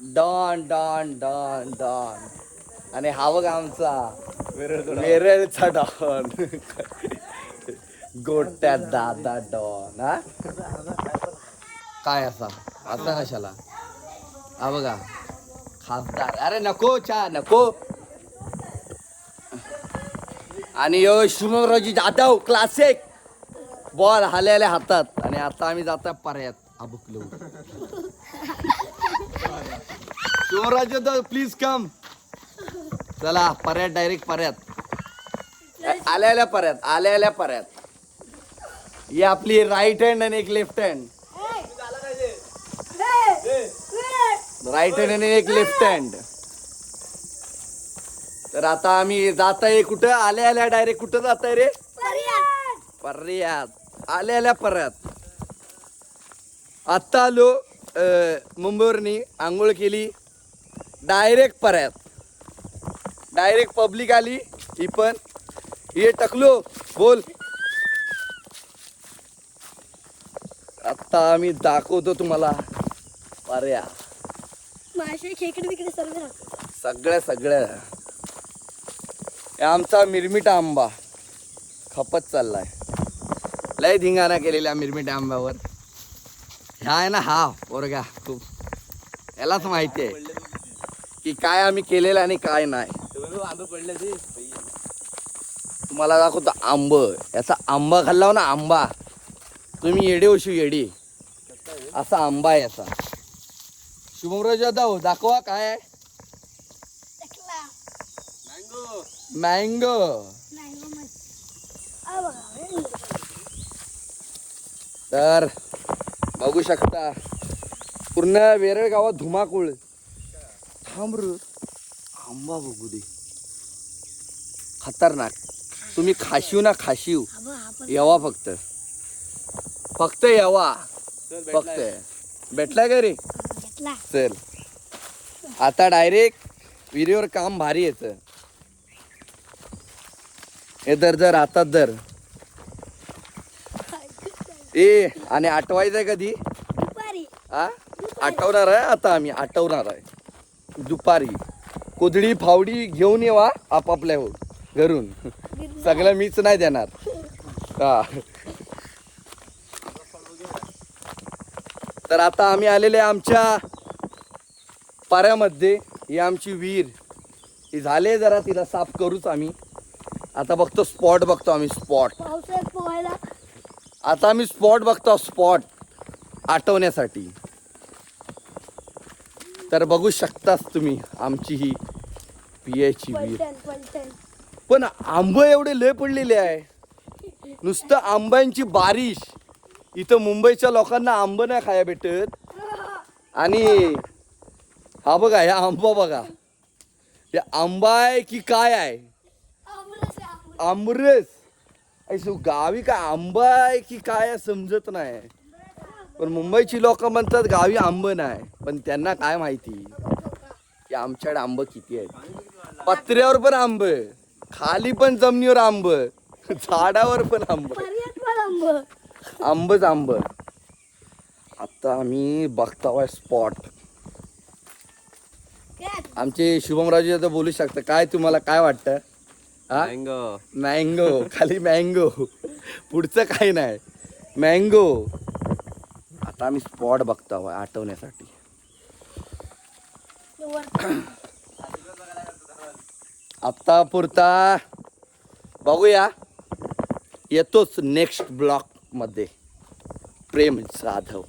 Don don don don. आणि हा बघ आमचा वेरळचा डॉन. गोट्या दादा डॉन. हा काय असा आता कशाला हा बघा खासदार. अरे नको चा नको. आणि यो शुभमरावजी जाधव क्लासिक बॉल हाल्याल्या हातात. आणि आता आम्ही जातोय पर्यात अबुकलो. शुभमराव जाधव प्लीज कम. चला पर्यात डायरेक्ट पर्यात आल्या पर्यात. ही आपली राईट हँड आणि एक लेफ्ट हँड. राईट हँड आणि एक लेफ्ट हँड. तर आता आम्ही जात आहे कुठं आल्या डायरेक्ट कुठं जात आहे रे पर्यात. आल्या पर्यात आत्ता आलो मुंबईवरनी आंघोळ केली डायरेक्ट पर्यात. डायरेक्ट पब्लिक आली ही पण हे टकलो बोल. आता आम्ही दाखवतो तुम्हाला पर्या मासे खेकडे बिकडे सर्व सगळं. आमचा मिरमिटा आंबा खपत चाललाय. लय धिंगाणा केलेल्या मिरमिटा आंब्यावर. ह्या आहे ना हा पोरगा खूप यालाच माहिती आहे की काय आम्ही केलेलं आणि काय नाही. तुम्हाला दाखवतो आंब. याचा आंबा खाल्ला ना आंबा तुम्ही येडे होशी येडी. असा आंबा आहे याचा. शुभमराव जाधव दाखवा काय आहे. मँगो. तर बघू शकता पूर्ण वेरळ गावात धुमाकूळ. थांब र आंबा बघू दे खतरनाक. तुम्ही खाशीव ना खाशीव यावा फक्त यावा फक्त. भेटलाय का रे. चल आता डायरेक्ट विहिरीवर काम भारी येतं. हे दर हातात दर. ए आणि आठवायचंय कधी हा आठवणार आहे. आता आम्ही आठवणार आहे दुपारी. कोदडी फावडी घेऊन येवा आपापल्या घरून. सगळं मीच नाही देणार हा. तर आता आम्ही आलेले आमच्या पाऱ्यामध्ये. ही आमची विहीर ही झाले जरा तिला साफ करूच आम्ही. आता बघतो स्पॉट बघतो आम्ही स्पॉट. आता आम्ही स्पॉट बघतो स्पॉट आठवण्यासाठी. तर बघू शकताच तुम्ही आमची ही पियाची विहीर. पण आंब एवढे लय पडलेले आहे. नुसतं आंब्यांची बारिश. इथं मुंबईच्या लोकांना आंब नाही खाया भेटत. आणि हा बघा ह्या आंबा बघा. हे आंबा आहे की काय आहे. आमरस ऐसो गावी काय आंबा आहे की काय समजत नाही. पण मुंबईची लोक म्हणतात गावी आंब नाही. पण त्यांना काय माहिती की आमच्याकडे आंब किती आहेत. पत्र्यावर पण आंब, खाली पण जमिनीवर आंब, झाडावर पण आंब. आंबच आंब. आता आम्ही बघताय स्पॉट. आमचे शुभमरावजी आता बोलू शकता. काय तुम्हाला काय वाटतं. हा मँगो खाली मँगो पुढचं काही नाही मँगो. आता आम्ही स्पॉट बघतो आठवण्यासाठी. आता पुरता बघूया. येतोच नेक्स्ट ब्लॉक मध्ये. प्रेम जाधव.